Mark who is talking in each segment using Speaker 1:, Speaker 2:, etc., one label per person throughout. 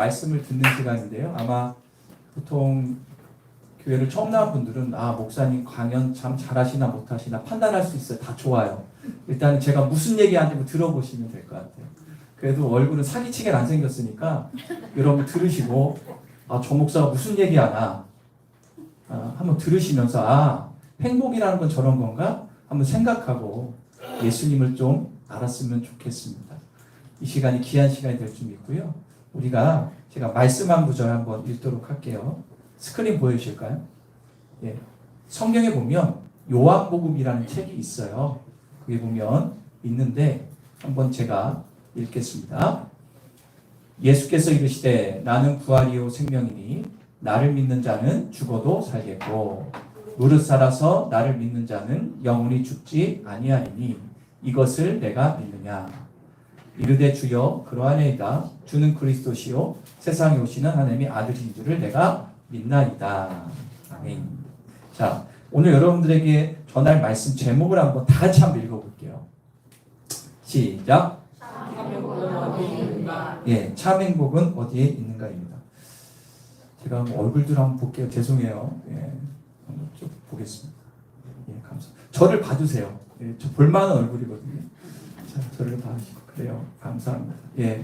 Speaker 1: 말씀을 듣는 시간인데요. 아마 보통 교회를 처음 나온 분들은 목사님 강연 참 잘하시나 못하시나 판단할 수 있어요. 다 좋아요. 일단 제가 무슨 얘기하는지 들어보시면 될 것 같아요. 그래도 얼굴은 사기치게 안 생겼으니까 여러분 들으시고 저 목사가 무슨 얘기하나 한번 들으시면서 행복이라는 건 저런 건가? 한번 생각하고 예수님을 좀 알았으면 좋겠습니다. 이 시간이 귀한 시간이 될 줄 믿고요. 제가 말씀 한 구절 한번 읽도록 할게요. 스크린 보여주실까요? 예. 성경에 보면 요한복음이라는 책이 있어요. 그게 보면 있는데 한번 제가 읽겠습니다. 예수께서 이르시되 나는 부활이요 생명이니 나를 믿는 자는 죽어도 살겠고 무릇 살아서 나를 믿는 자는 영원히 죽지 아니하리니 이것을 내가 믿느냐. 이르되 주여 그러하니이다. 주는 그리스도시요 세상에 오시는 하나님의 아들인 줄을 내가 믿나이다. 아멘. 자, 오늘 여러분들에게 전할 말씀 제목을 한번 다 같이 한번 읽어볼게요. 시작. 예, 참 행복은 어디에 있는가입니다. 제가 얼굴들 한번 볼게요. 죄송해요. 예, 한번 쭉 보겠습니다. 예, 감사합니다. 저를 봐주세요. 예, 저 볼만한 얼굴이거든요. 자, 저를 봐주시고 그래요. 감사합니다. 예,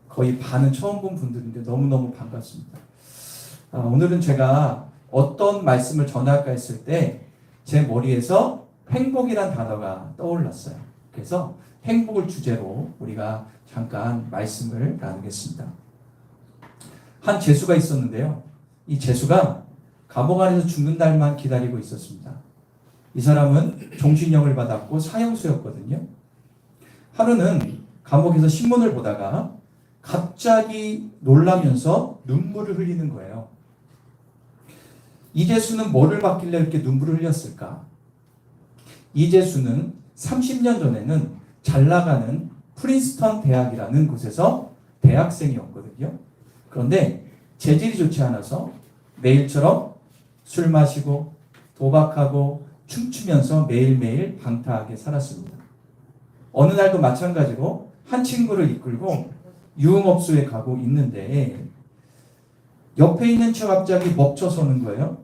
Speaker 1: 거의 반은 처음 본 분들인데 너무너무 반갑습니다. 오늘은 제가 어떤 말씀을 전할까 했을 때 제 머리에서 행복이란 단어가 떠올랐어요. 그래서 행복을 주제로 우리가 잠깐 말씀을 나누겠습니다. 한 죄수가 있었는데요. 이 죄수가 감옥 안에서 죽는 날만 기다리고 있었습니다. 이 사람은 종신형을 받았고 사형수였거든요. 하루는 감옥에서 신문을 보다가 갑자기 놀라면서 눈물을 흘리는 거예요. 이 죄수는 뭐를 받길래 이렇게 눈물을 흘렸을까? 이 죄수는 30년 전에는 잘 나가는 프린스턴 대학이라는 곳에서 대학생이었거든요. 그런데 재질이 좋지 않아서 매일처럼 술 마시고 도박하고 춤추면서 매일매일 방탕하게 살았습니다. 어느 날도 마찬가지로 한 친구를 이끌고 유흥업소에 가고 있는데 옆에 있는 차가 갑자기 멈춰서는 거예요.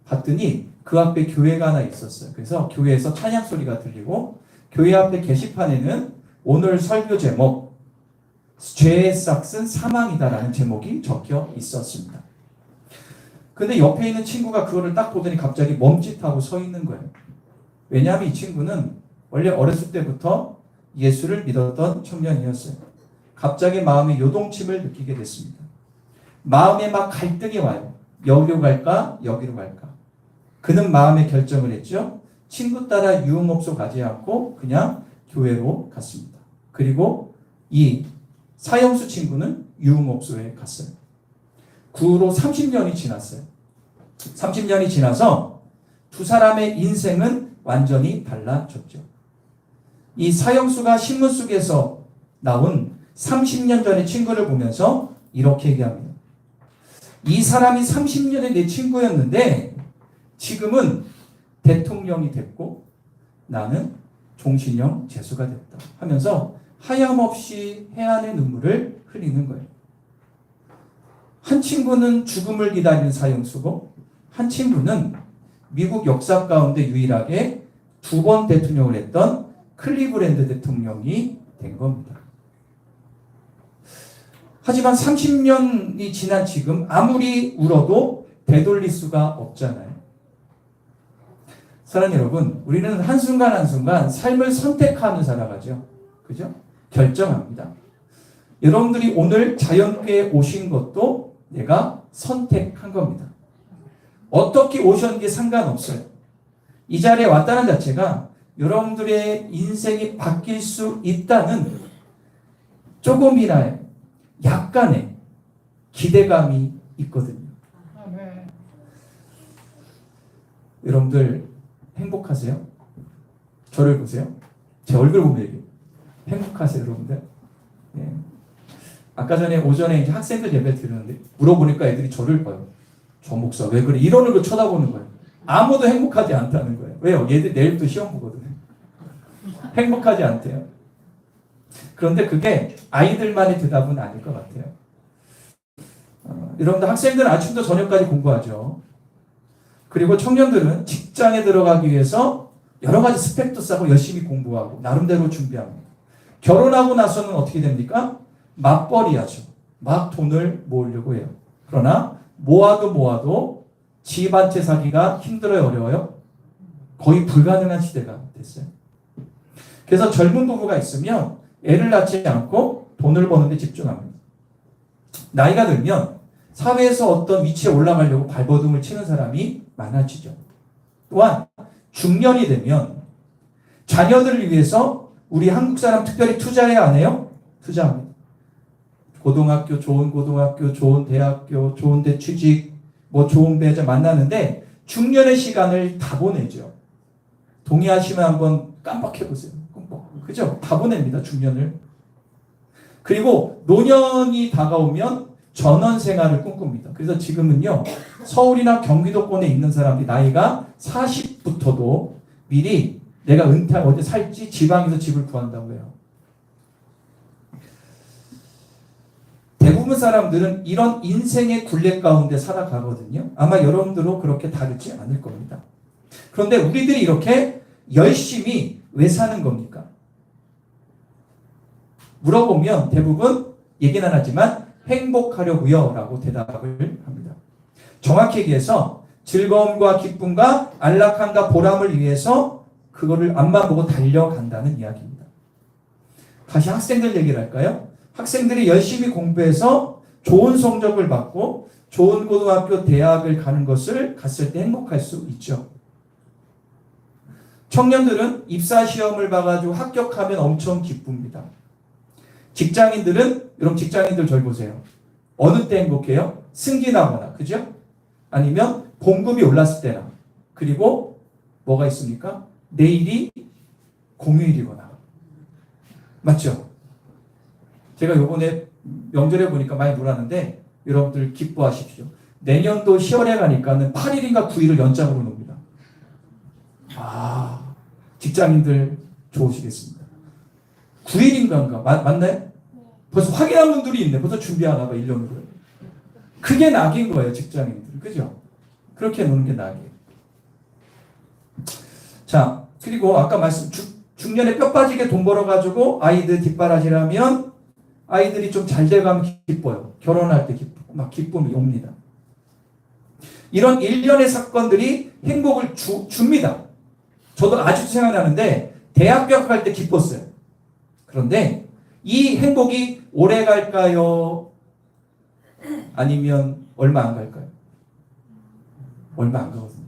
Speaker 1: 봤더니 그 앞에 교회가 하나 있었어요. 그래서 교회에서 찬양 소리가 들리고 교회 앞에 게시판에는 오늘 설교 제목 죄의 싹은 사망이다라는 제목이 적혀 있었습니다. 근데 옆에 있는 친구가 그거를 딱 보더니 갑자기 멈칫하고 서 있는 거예요. 왜냐하면 이 친구는 원래 어렸을 때부터 예수를 믿었던 청년이었어요. 갑자기 마음에 요동침을 느끼게 됐습니다. 마음에 막 갈등이 와요. 여기로 갈까? 여기로 갈까? 그는 마음의 결정을 했죠. 친구 따라 유흥업소 가지 않고 그냥 교회로 갔습니다. 그리고 이 사형수 친구는 유흥업소에 갔어요. 그 후로 30년이 지났어요. 30년이 지나서 두 사람의 인생은 완전히 달라졌죠. 이 사형수가 신문 속에서 나온 30년 전의 친구를 보면서 이렇게 얘기합니다. 이 사람이 30년의 내 친구였는데 지금은 대통령이 됐고 나는 종신형 죄수가 됐다 하면서 하염없이 해안의 눈물을 흘리는 거예요. 한 친구는 죽음을 기다리는 사형수고 한 친구는 미국 역사 가운데 유일하게 2번 대통령을 했던 클리브랜드 대통령이 된 겁니다. 하지만 30년이 지난 지금 아무리 울어도 되돌릴 수가 없잖아요. 사랑하는 여러분, 우리는 한순간 한순간 삶을 선택하며 살아가죠. 그죠? 결정합니다. 여러분들이 오늘 자연계에 오신 것도 내가 선택한 겁니다. 어떻게 오셨는지 상관없어요. 이 자리에 왔다는 자체가 여러분들의 인생이 바뀔 수 있다는 조금이나의 약간의 기대감이 있거든요. 여러분들 행복하세요? 저를 보세요. 제 얼굴 보면 얘기해요. 행복하세요, 여러분들? 예. 아까 전에 오전에 이제 학생들 예배 드렸는데 물어보니까 애들이 저를 봐요. 저 목사 왜 그래? 이러는 걸 쳐다보는 거예요. 아무도 행복하지 않다는 거예요. 왜요? 얘들 내일부터 시험 보거든요. 행복하지 않대요. 그런데 그게 아이들만의 대답은 아닐 것 같아요. 여러분들 학생들은 아침부터 저녁까지 공부하죠. 그리고 청년들은 직장에 들어가기 위해서 여러 가지 스펙도 쌓고 열심히 공부하고 나름대로 준비합니다. 결혼하고 나서는 어떻게 됩니까? 맞벌이하죠. 막 돈을 모으려고 해요. 그러나 모아도 집 한 채 사기가 힘들어요, 어려워요? 거의 불가능한 시대가 됐어요. 그래서 젊은 부부가 있으면 애를 낳지 않고 돈을 버는 데 집중합니다. 나이가 들면 사회에서 어떤 위치에 올라가려고 발버둥을 치는 사람이 많아지죠. 또한 중년이 되면 자녀들을 위해서 우리 한국 사람 특별히 투자해야 안 해요? 투자합니다. 고등학교, 좋은 대학교, 좋은 데 취직, 뭐 좋은 배우자 만나는데 중년의 시간을 다 보내죠. 동의하시면 한번 깜빡해보세요. 그죠? 다 보냅니다, 중년을. 그리고 노년이 다가오면 전원 생활을 꿈꿉니다. 그래서 지금은요, 서울이나 경기도권에 있는 사람들이 나이가 40부터도 미리 내가 은퇴하고 어디 살지 지방에서 집을 구한다고 해요. 대부분 사람들은 이런 인생의 굴레 가운데 살아가거든요. 아마 여러분들도 그렇게 다르지 않을 겁니다. 그런데 우리들이 이렇게 열심히 왜 사는 겁니까? 물어보면 대부분 얘기는 하지만 행복하려고요 라고 대답을 합니다. 정확히 얘기해서 즐거움과 기쁨과 안락함과 보람을 위해서 그거를 앞만 보고 달려간다는 이야기입니다. 다시 학생들 얘기를 할까요? 학생들이 열심히 공부해서 좋은 성적을 받고 좋은 고등학교, 대학을 가는 것을 갔을 때 행복할 수 있죠. 청년들은 입사 시험을 봐가지고 합격하면 엄청 기쁩니다. 직장인들은, 여러분 직장인들 저희 보세요. 어느 때 행복해요? 승진하거나, 그죠? 아니면 봉급이 올랐을 때나. 그리고 뭐가 있습니까? 내일이 공휴일이거나. 맞죠? 제가 요번에 명절에 보니까 많이 놀았는데 여러분들 기뻐하십시오. 내년도 10월에 가니까는 8일인가 9일을 연장으로 놉니다. 아, 직장인들 좋으시겠습니다. 9일인가 맞나요? 벌써 확인한 분들이 있네. 벌써 준비하나 봐, 1년으로. 그게 낙인 거예요, 직장인들. 그죠? 그렇게 노는 게 낙이에요. 자, 그리고 아까 말씀, 중년에 뼈 빠지게 돈 벌어가지고 아이들 뒷바라지라면 아이들이 좀 잘 돼가면 기뻐요. 결혼할 때 기쁘고, 막 기쁨이 옵니다. 이런 일련의 사건들이 행복을 줍니다. 저도 아직도 생각나는데, 대학 개학할 때 기뻤어요. 그런데 이 행복이 오래 갈까요? 아니면 얼마 안 갈까요? 얼마 안 가거든요.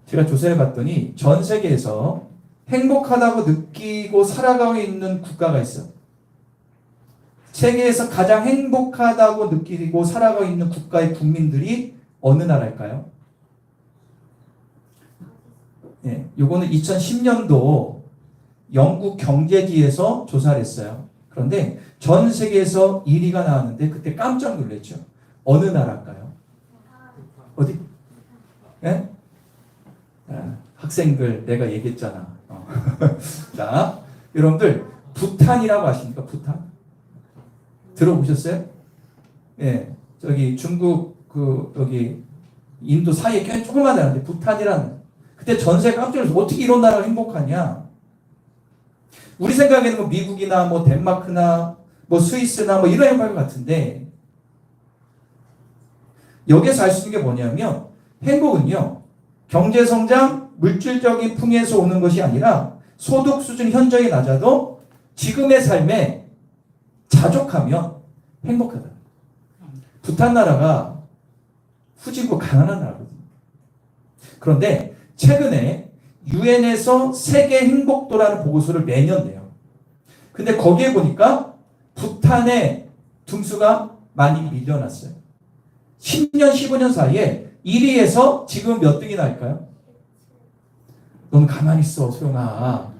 Speaker 1: 제가 조사해 봤더니 전 세계에서 행복하다고 느끼고 살아가고 있는 국가가 있어요. 세계에서 가장 행복하다고 느끼고 살아가고 있는 국가의 국민들이 어느 나라일까요? 예, 요거는 2010년도 영국 경제지에서 조사를 했어요. 그런데 전 세계에서 1위가 나왔는데 그때 깜짝 놀랐죠. 어느 나라일까요? 어디? 예? 아, 학생들 내가 얘기했잖아. 자, 여러분들 부탄이라고 아십니까? 부탄? 들어보셨어요? 예, 저기 중국 여기 인도 사이에 꽤 조그만 나라인데 부탄이라는. 그때 전세 깜짝 놀라서 어떻게 이런 나라가 행복하냐? 우리 생각에는 뭐 미국이나 뭐 덴마크나 뭐 스위스나 뭐 이런 행복 같은데 여기에서 알 수 있는 게 뭐냐면 행복은요 경제 성장, 물질적인 풍요에서 오는 것이 아니라 소득 수준 현저히 낮아도 지금의 삶에 자족하면 행복하다. 부탄 나라가 후진국 가난한 나라거든요. 그런데 최근에 유엔에서 세계 행복도라는 보고서를 매년 내요. 근데 거기에 보니까 부탄의 등수가 많이 밀려났어요. 10년, 15년 사이에 1위에서 지금 몇 등이 날까요? 넌 가만히 있어, 소영아.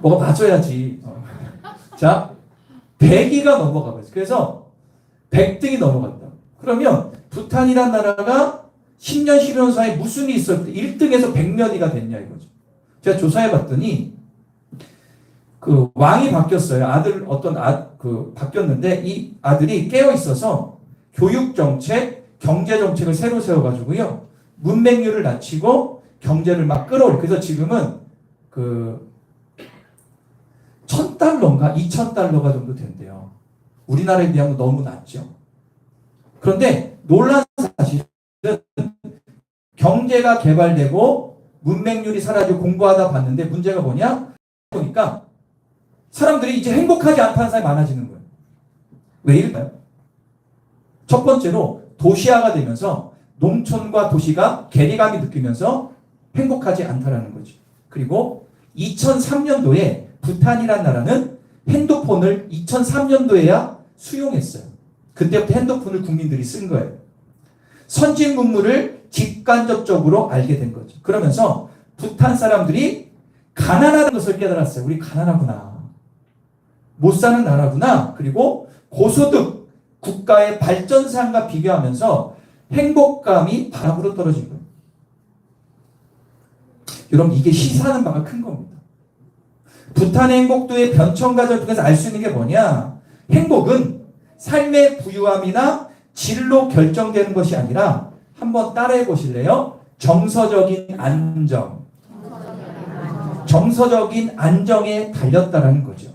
Speaker 1: 뭐가 맞아야지. 자, 100위가 넘어가 버렸어요. 그래서 100등이 넘어갔다. 그러면 부탄이란 나라가 10년, 15년 사이에 무슨 일이 있었대? 1등에서 100몇 위가 됐냐 이거죠. 제가 조사해 봤더니 그 왕이 바뀌었어요. 바뀌었는데 이 아들이 깨어 있어서 교육 정책, 경제 정책을 새로 세워가지고요. 문맹률을 낮추고 경제를 막 끌어올. 그래서 지금은 그 $1,000인가 2,000달러가 정도 된대요. 우리나라에 비하면 너무 낮죠. 그런데 놀란 사실은 경제가 개발되고 문맹률이 사라지고 공부하다 봤는데 문제가 뭐냐? 보니까 사람들이 이제 행복하지 않다는 사람이 많아지는 거예요. 왜일까요? 첫 번째로 도시화가 되면서 농촌과 도시가 괴리감이 느끼면서 행복하지 않다라는 거죠. 그리고 2003년도에 부탄이라는 나라는 핸드폰을 2003년도에야 수용했어요. 그때부터 핸드폰을 국민들이 쓴 거예요. 선진 문물을 직간접적으로 알게 된 거죠. 그러면서 부탄 사람들이 가난하다는 것을 깨달았어요. 우리 가난하구나. 못 사는 나라구나. 그리고 고소득 국가의 발전상과 비교하면서 행복감이 바닥으로 떨어진 거예요. 여러분 이게 시사하는 바가 큰 겁니다. 부탄의 행복도의 변천과정을 통해서 알 수 있는 게 뭐냐? 행복은 삶의 부유함이나 질로 결정되는 것이 아니라 한번 따라해 보실래요? 정서적인 안정. 정서적인 안정에 달렸다라는 거죠.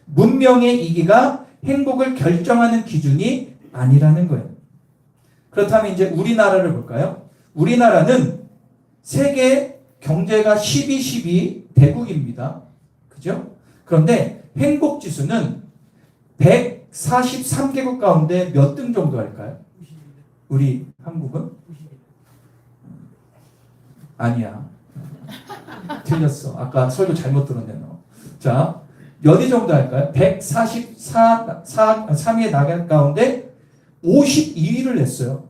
Speaker 1: 문명의 이기가 행복을 결정하는 기준이 아니라는 거예요. 그렇다면 이제 우리나라를 볼까요? 우리나라는 세계 경제가 12 대국입니다. 그죠? 그런데 행복 지수는 143개국 가운데 몇 등 정도 할까요? 우리 한국은? 아니야. 틀렸어. 아까 설교 잘못 들었네, 너. 자, 몇 위 정도 할까요? 143위에 나갈 가운데 52위를 냈어요.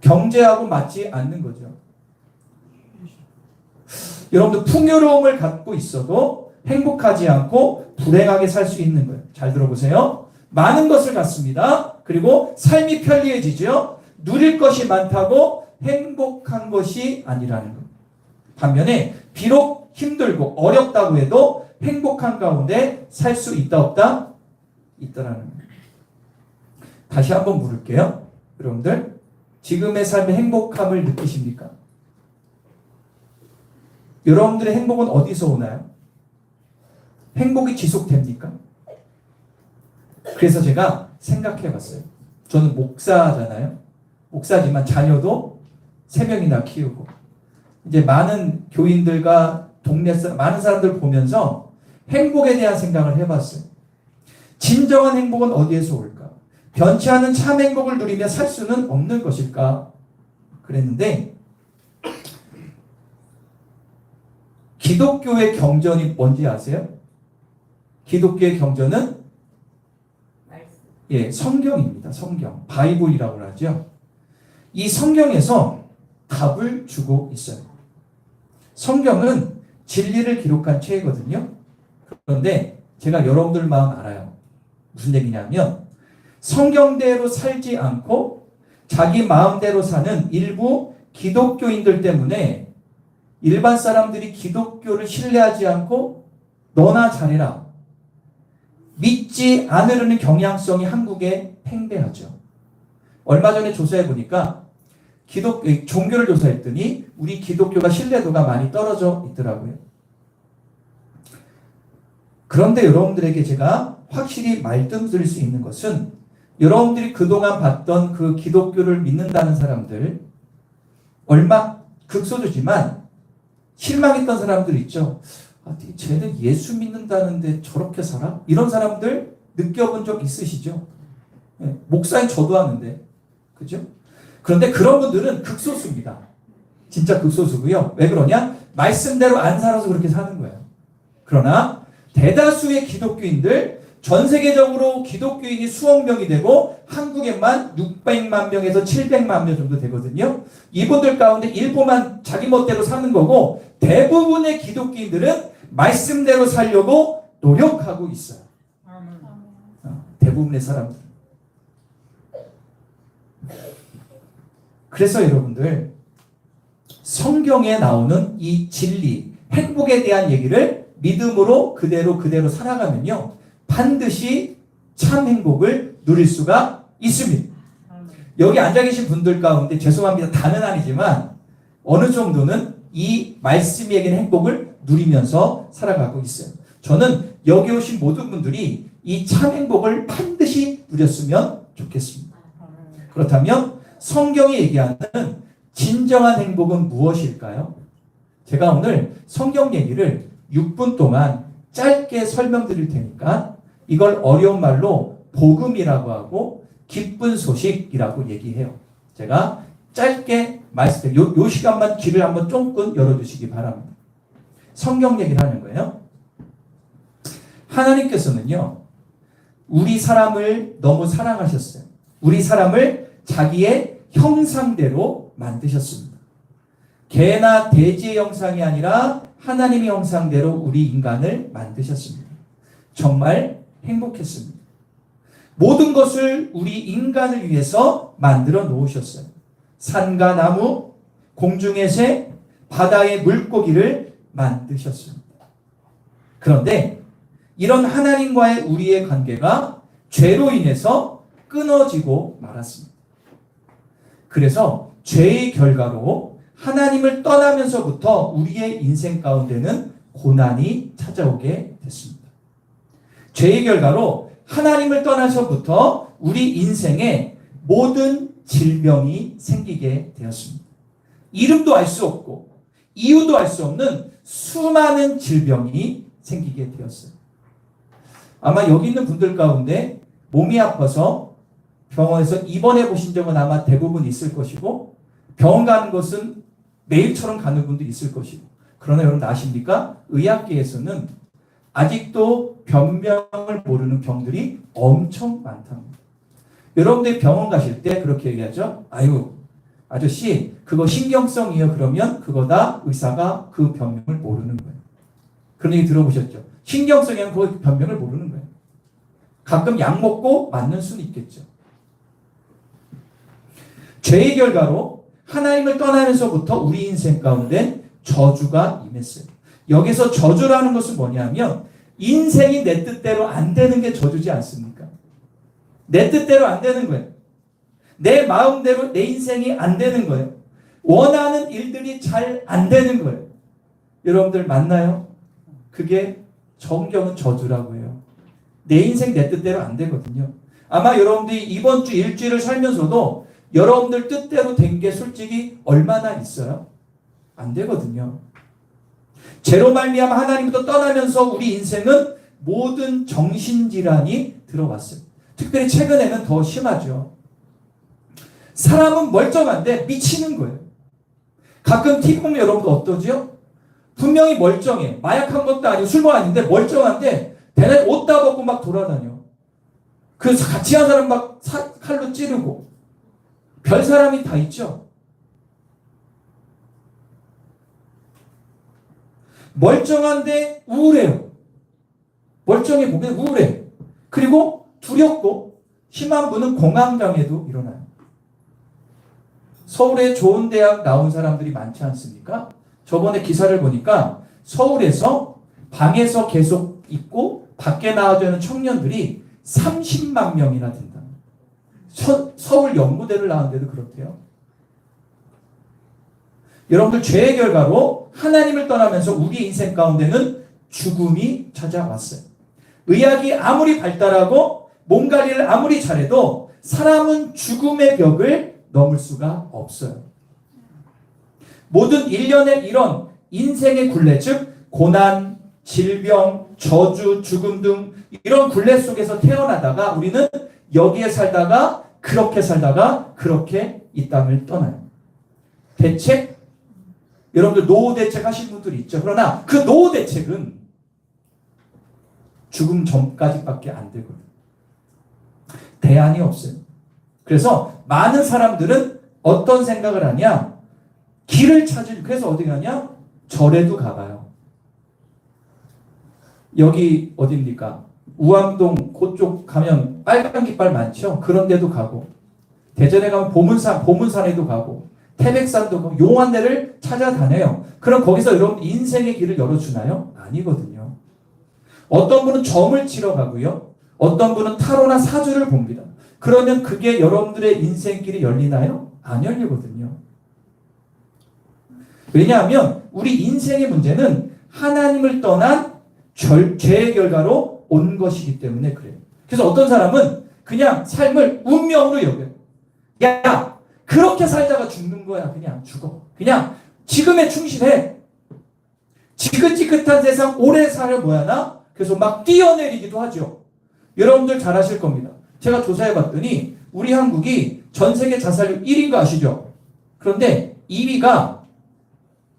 Speaker 1: 경제하고 맞지 않는 거죠. 여러분들 풍요로움을 갖고 있어도 행복하지 않고 불행하게 살 수 있는 거예요. 잘 들어보세요. 많은 것을 갖습니다. 그리고 삶이 편리해지죠. 누릴 것이 많다고 행복한 것이 아니라는 거예요. 반면에 비록 힘들고 어렵다고 해도 행복한 가운데 살 수 있다 없다? 있다라는 거예요. 다시 한번 물을게요. 여러분들 지금의 삶의 행복함을 느끼십니까? 여러분들의 행복은 어디서 오나요? 행복이 지속됩니까? 그래서 제가 생각해 봤어요. 저는 목사잖아요. 목사지만 자녀도 3명이나 키우고 이제 많은 교인들과 동네 많은 사람들 보면서 행복에 대한 생각을 해봤어요. 진정한 행복은 어디에서 올까? 변치 않은 참 행복을 누리며 살 수는 없는 것일까? 그랬는데 기독교의 경전이 뭔지 아세요? 기독교의 경전은 성경입니다. 성경. 바이블이라고 하죠. 이 성경에서 답을 주고 있어요. 성경은 진리를 기록한 책이거든요. 그런데 제가 여러분들 마음 알아요. 무슨 얘기냐면 성경대로 살지 않고 자기 마음대로 사는 일부 기독교인들 때문에 일반 사람들이 기독교를 신뢰하지 않고 너나 잘해라. 믿지 않으려는 경향성이 한국에 팽배하죠. 얼마 전에 조사해 보니까 종교를 조사했더니 우리 기독교가 신뢰도가 많이 떨어져 있더라고요. 그런데 여러분들에게 제가 확실히 말씀드릴 수 있는 것은 여러분들이 그동안 봤던 그 기독교를 믿는다는 사람들 얼마 극소수지만 실망했던 사람들 있죠. 쟤는 예수 믿는다는데 저렇게 살아? 이런 사람들 느껴본 적 있으시죠? 목사인 저도 하는데 그죠? 그런데 그런 분들은 극소수입니다. 진짜 극소수고요. 왜 그러냐? 말씀대로 안 살아서 그렇게 사는 거예요. 그러나 대다수의 기독교인들 전 세계적으로 기독교인이 수억 명이 되고 한국에만 600만 명에서 700만 명 정도 되거든요. 이분들 가운데 일부만 자기 멋대로 사는 거고 대부분의 기독교인들은 말씀대로 살려고 노력하고 있어요. 대부분의 사람들. 그래서 여러분들 성경에 나오는 이 진리, 행복에 대한 얘기를 믿음으로 그대로 살아가면요, 반드시 참 행복을 누릴 수가 있습니다. 여기 앉아 계신 분들 가운데 죄송합니다. 다는 아니지만 어느 정도는 이 말씀이 얘기하는 행복을 누리면서 살아가고 있어요. 저는 여기 오신 모든 분들이 이 참 행복을 반드시 누렸으면 좋겠습니다. 그렇다면 성경이 얘기하는 진정한 행복은 무엇일까요? 제가 오늘 성경 얘기를 6분 동안 짧게 설명드릴 테니까 이걸 어려운 말로 복음이라고 하고 기쁜 소식이라고 얘기해요. 제가 짧게 말씀드려요. 요 시간만 귀를 한번 쫑긋 열어주시기 바랍니다. 성경 얘기를 하는 거예요. 하나님께서는요, 우리 사람을 너무 사랑하셨어요. 우리 사람을 자기의 형상대로 만드셨습니다. 개나 돼지의 형상이 아니라 하나님의 형상대로 우리 인간을 만드셨습니다. 정말 행복했습니다. 모든 것을 우리 인간을 위해서 만들어 놓으셨어요. 산과 나무, 공중의 새, 바다의 물고기를 만드셨습니다. 그런데 이런 하나님과의 우리의 관계가 죄로 인해서 끊어지고 말았습니다. 그래서 죄의 결과로 하나님을 떠나면서부터 우리의 인생 가운데는 고난이 찾아오게 됐습니다. 죄의 결과로 하나님을 떠나서부터 우리 인생에 모든 질병이 생기게 되었습니다. 이름도 알 수 없고 이유도 알 수 없는 수많은 질병이 생기게 되었어요. 아마 여기 있는 분들 가운데 몸이 아파서 병원에서 입원해 보신 적은 아마 대부분 있을 것이고, 병원 가는 것은 매일처럼 가는 분도 있을 것이고, 그러나 여러분 아십니까? 의학계에서는 아직도 변명을 모르는 병들이 엄청 많답니다. 여러분들이 병원 가실 때 그렇게 얘기하죠. 아유, 아저씨 그거 신경성이에요. 그러면 그거다 의사가 그 변명을 모르는 거예요. 그런 얘기 들어보셨죠? 신경성이면 그 변명을 모르는 거예요. 가끔 약 먹고 맞는 수는 있겠죠. 죄의 결과로 하나님을 떠나면서부터 우리 인생 가운데 저주가 임했어요. 여기서 저주라는 것은 뭐냐면 인생이 내 뜻대로 안 되는 게 저주지 않습니까? 내 뜻대로 안 되는 거예요. 내 마음대로 내 인생이 안 되는 거예요. 원하는 일들이 잘 안 되는 거예요. 여러분들 맞나요? 그게 성경은 저주라고 해요. 내 인생 내 뜻대로 안 되거든요. 아마 여러분들이 이번 주 일주일을 살면서도 여러분들 뜻대로 된 게 솔직히 얼마나 있어요? 안 되거든요. 죄로 말미암아 하나님부터 떠나면서 우리 인생은 모든 정신질환이 들어왔어요. 특별히 최근에는 더 심하죠. 사람은 멀쩡한데 미치는 거예요. 가끔 TV 보면 여러분들 어떠죠? 분명히 멀쩡해. 마약한 것도 아니고 술도 아닌데 멀쩡한데 대낮에 옷 다 벗고 막 돌아다녀. 그 같이 한 사람 막 칼로 찌르고. 별 사람이 다 있죠. 멀쩡한데 우울해요. 멀쩡해 보면 우울해. 그리고 두렵고 심한 분은 공황장애도 일어나요. 서울에 좋은 대학 나온 사람들이 많지 않습니까? 저번에 기사를 보니까 서울에서 방에서 계속 있고 밖에 나와야 되는 청년들이 30만 명이나 된다. 서울 연구대를 나왔는데도 그렇대요. 여러분들 죄의 결과로 하나님을 떠나면서 우리 인생 가운데는 죽음이 찾아왔어요. 의학이 아무리 발달하고 몸 관리를 아무리 잘해도 사람은 죽음의 벽을 넘을 수가 없어요. 모든 일련의 이런 인생의 굴레, 즉 고난, 질병, 저주, 죽음 등 이런 굴레 속에서 태어나다가 우리는 여기에 살다가 그렇게 이 땅을 떠나요. 대책? 여러분들 노후 대책 하신 분들이 있죠. 그러나 그 노후 대책은 죽음 전까지밖에 안 되거든요. 대안이 없어요. 그래서 많은 사람들은 어떤 생각을 하냐? 길을 그래서 어디 가냐? 절에도 가봐요. 여기 어디입니까? 우암동 그쪽 가면 빨간 깃발 많죠? 그런 데도 가고, 대전에 가면 보문산에도 가고, 태백산도 가고 용한 데를 찾아다녀요. 그럼 거기서 여러분 인생의 길을 열어주나요? 아니거든요. 어떤 분은 점을 치러 가고요. 어떤 분은 타로나 사주를 봅니다. 그러면 그게 여러분들의 인생길이 열리나요? 안 열리거든요. 왜냐하면 우리 인생의 문제는 하나님을 떠난 죄의 결과로 온 것이기 때문에 그래요. 그래서 어떤 사람은 그냥 삶을 운명으로 여겨요. 야, 그렇게 살다가 죽는 거야. 그냥 죽어. 그냥 지금에 충실해. 지긋지긋한 세상 오래 살아 뭐야 나? 그래서 막 뛰어내리기도 하죠. 여러분들 잘 아실 겁니다. 제가 조사해봤더니 우리 한국이 전 세계 자살률 1위인 거 아시죠? 그런데 2위가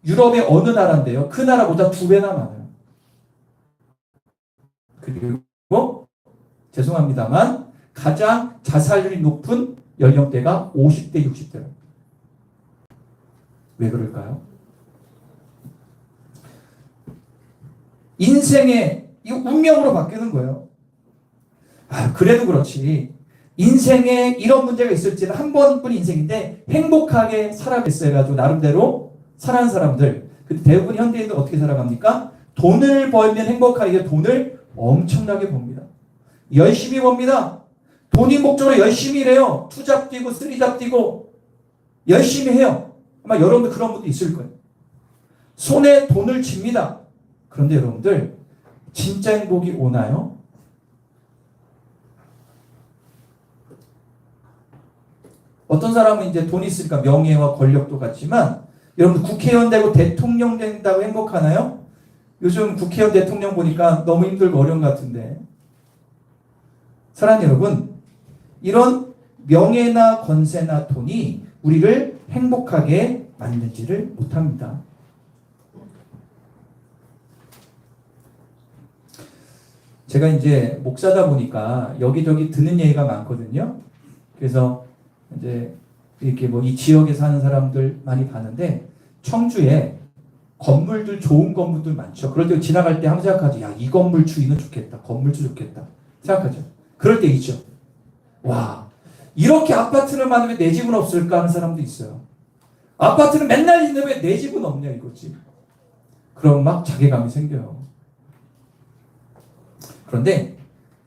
Speaker 1: 유럽의 어느 나라인데요. 그 나라보다 2배나 많아요. 그리고 죄송합니다만 가장 자살률이 높은 연령대가 50대, 60대예요. 왜 그럴까요? 인생의 이 운명으로 바뀌는 거예요. 그래도 그렇지. 인생에 이런 문제가 있을지는 한 번뿐인 인생인데 행복하게 살아겠어 해가지고 나름대로 살아가는 사람들. 근데 대부분 현대인들 어떻게 살아갑니까? 돈을 벌면 행복하게 돈을 엄청나게 법니다. 열심히 법니다. 돈이 목적으로 열심히 일해요. 투잡 뛰고 쓰리잡 뛰고 열심히 해요. 아마 여러분들 그런 분도 있을 거예요. 손에 돈을 쥡니다. 그런데 여러분들 진짜 행복이 오나요? 어떤 사람은 이제 돈이 있으니까 명예와 권력도 같지만 여러분 국회의원 되고 대통령 된다고 행복하나요? 요즘 국회의원 대통령 보니까 너무 힘들고 어려운 것 같은데. 사랑하는 여러분, 이런 명예나 권세나 돈이 우리를 행복하게 만들지를 못합니다. 제가 이제 목사다 보니까 여기저기 듣는 얘기가 많거든요. 그래서 이제 이렇게 뭐 이 지역에 사는 사람들 많이 봤는데 청주에 건물들 좋은 건물들 많죠. 그럴 때 지나갈 때 항상 생각하죠. 야, 이 건물 주인은 좋겠다. 건물주 좋겠다. 생각하죠. 그럴 때 있죠. 와, 이렇게 아파트를 많으면 내 집은 없을까 하는 사람도 있어요. 아파트는 맨날 있는데 왜 내 집은 없냐 이거지. 그럼 막 자괴감이 생겨요. 그런데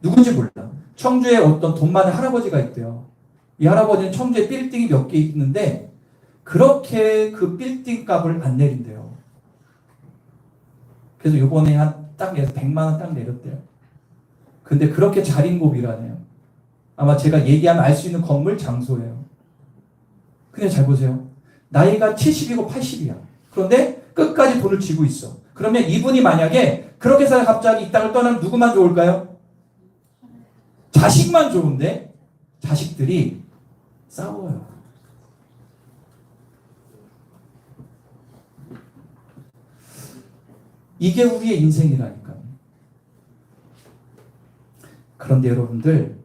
Speaker 1: 누군지 몰라. 청주에 어떤 돈 많은 할아버지가 있대요. 이 할아버지는 청주에 빌딩이 몇 개 있는데 그렇게 그 빌딩 값을 안 내린대요. 그래서 요번에 딱 100만 원 딱 내렸대요. 근데 그렇게 자린고비라네요. 아마 제가 얘기하면 알 수 있는 건물 장소예요. 근데 잘 보세요. 나이가 70이고 80이야. 그런데 끝까지 돈을 쥐고 있어. 그러면 이분이 만약에 그렇게 해서 갑자기 이 땅을 떠나면 누구만 좋을까요? 자식만 좋은데 자식들이 싸워요. 이게 우리의 인생이라니까요. 그런데 여러분들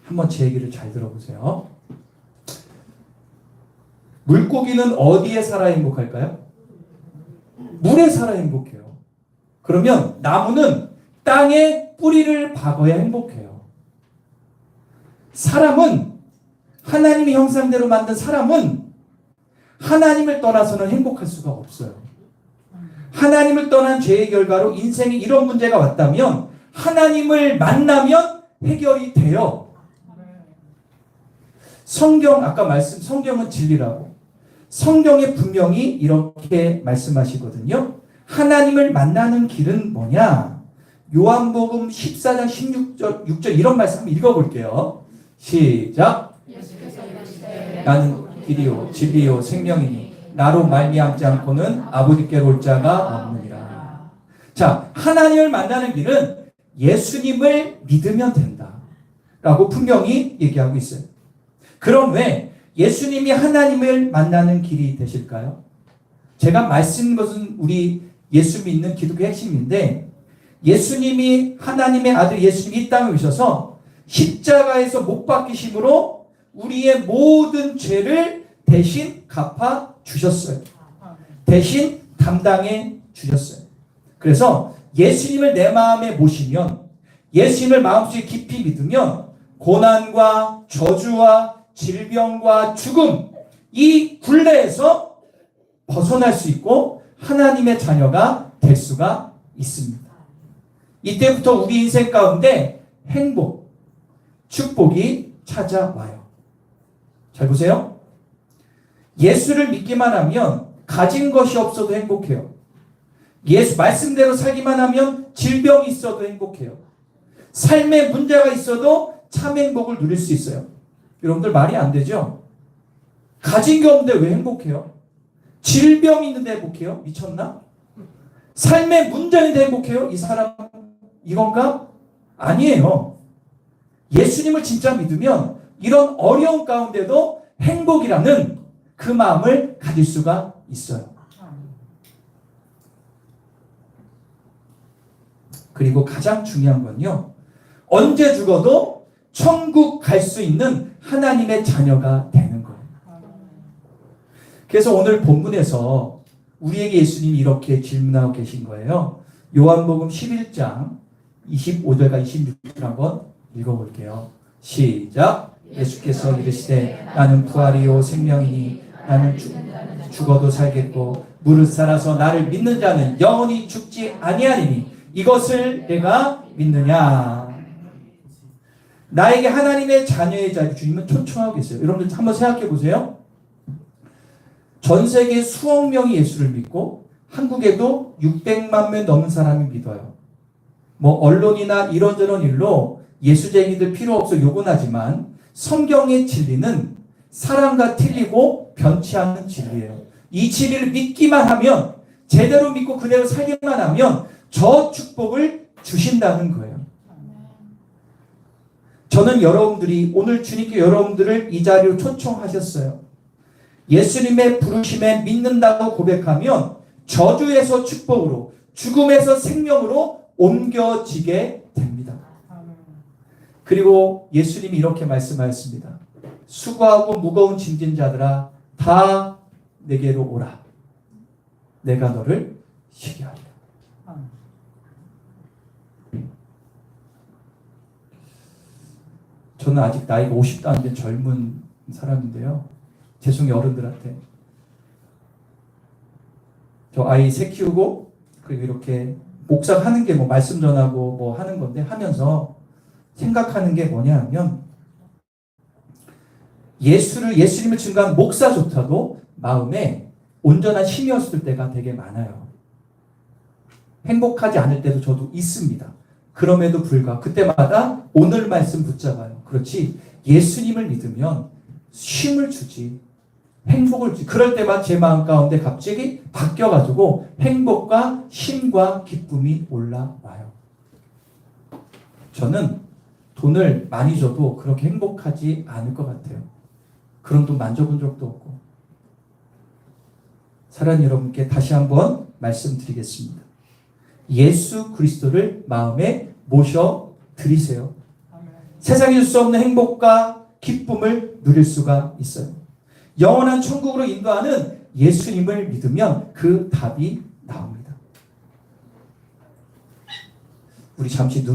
Speaker 1: 한번 제 얘기를 잘 들어보세요. 물고기는 어디에 살아야 행복할까요? 물에 살아야 행복해요. 그러면 나무는 땅에 뿌리를 박아야 행복해요. 사람은 하나님의 형상대로 만든 사람은 하나님을 떠나서는 행복할 수가 없어요. 하나님을 떠난 죄의 결과로 인생에 이런 문제가 왔다면 하나님을 만나면 해결이 돼요. 성경 아까 성경은 진리라고. 성경에 분명히 이렇게 말씀하시거든요. 하나님을 만나는 길은 뭐냐? 요한복음 14장 16절 6절 이런 말씀 한번 읽어볼게요. 시작. 나는 길이요 진리요 생명이니 나로 말미암지 않고는 아버지께로 올 자가 없느니라. 자, 하나님을 만나는 길은 예수님을 믿으면 된다 라고 분명히 얘기하고 있어요. 그럼 왜 예수님이 하나님을 만나는 길이 되실까요? 제가 말씀드린 것은 우리 예수 믿는 기독교의 핵심인데 예수님이 하나님의 아들 예수님이 이 땅에 오셔서 십자가에서 못 박히심으로 우리의 모든 죄를 대신 갚아 주셨어요. 대신 담당해 주셨어요. 그래서 예수님을 내 마음에 모시면 예수님을 마음속에 깊이 믿으면 고난과 저주와 질병과 죽음, 이 굴레에서 벗어날 수 있고 하나님의 자녀가 될 수가 있습니다. 이때부터 우리 인생 가운데 행복, 축복이 찾아와요. 잘 보세요. 예수를 믿기만 하면 가진 것이 없어도 행복해요. 예수 말씀대로 살기만 하면 질병이 있어도 행복해요. 삶에 문제가 있어도 참 행복을 누릴 수 있어요. 여러분들 말이 안 되죠? 가진 게 없는데 왜 행복해요? 질병이 있는데 행복해요? 미쳤나? 삶에 문제가 있는데 행복해요? 이 사람 이건가? 아니에요. 예수님을 진짜 믿으면 이런 어려운 가운데도 행복이라는 그 마음을 가질 수가 있어요. 그리고 가장 중요한 건요, 언제 죽어도 천국 갈 수 있는 하나님의 자녀가 되는 거예요. 그래서 오늘 본문에서 우리에게 예수님이 이렇게 질문하고 계신 거예요. 요한복음 11장 25절과 26절 한번 읽어볼게요. 시작. 예수께서 이르시되 나는 부활이요 생명이니 나는 죽어도 살겠고 무릇 살아서 나를 믿는 자는 영원히 죽지 아니하리니 이것을 내가 믿느냐. 나에게 하나님의 자녀의 자리 주님은 초청하고 계세요. 여러분들 한번 생각해 보세요. 전 세계 수억 명이 예수를 믿고 한국에도 600만 명 넘는 사람이 믿어요. 뭐 언론이나 이런저런 일로 예수쟁이들 필요 없어 욕은 하지만 성경의 진리는 사람과 틀리고 변치 않는 진리예요. 이 진리를 믿기만 하면, 제대로 믿고 그대로 살기만 하면 저 축복을 주신다는 거예요. 저는 여러분들이 오늘 주님께 여러분들을 이 자리로 초청하셨어요. 예수님의 부르심에 믿는다고 고백하면 저주에서 축복으로, 죽음에서 생명으로 옮겨지게 됩니다. 그리고 예수님이 이렇게 말씀하였습니다. 수고하고 무거운 짐진 자들아 다 내게로 오라. 내가 너를 쉬게 하리라. 저는 아직 나이가 50도 안 된 젊은 사람인데요. 죄송해요, 어른들한테. 저 아이 새 키우고 그리고 이렇게 목사하는 게 뭐 말씀 전하고 뭐 하는 건데 하면서 생각하는 게 뭐냐 하면 예수님을 증거하는 목사조차도 마음에 온전한 힘이 없을 때가 되게 많아요. 행복하지 않을 때도 저도 있습니다. 그럼에도 불구하고 그때마다 오늘 말씀 붙잡아요. 그렇지, 예수님을 믿으면 쉼을 주지, 행복을 주지. 그럴 때마다 제 마음 가운데 갑자기 바뀌어가지고 행복과 쉼과 기쁨이 올라와요. 저는 돈을 많이 줘도 그렇게 행복하지 않을 것 같아요. 그런 돈 만져본 적도 없고. 사랑하는 여러분께 다시 한번 말씀드리겠습니다. 예수 그리스도를 마음에 모셔드리세요. 세상에 줄 수 없는 행복과 기쁨을 누릴 수가 있어요. 영원한 천국으로 인도하는 예수님을 믿으면 그 답이 나옵니다. 우리 잠시 눈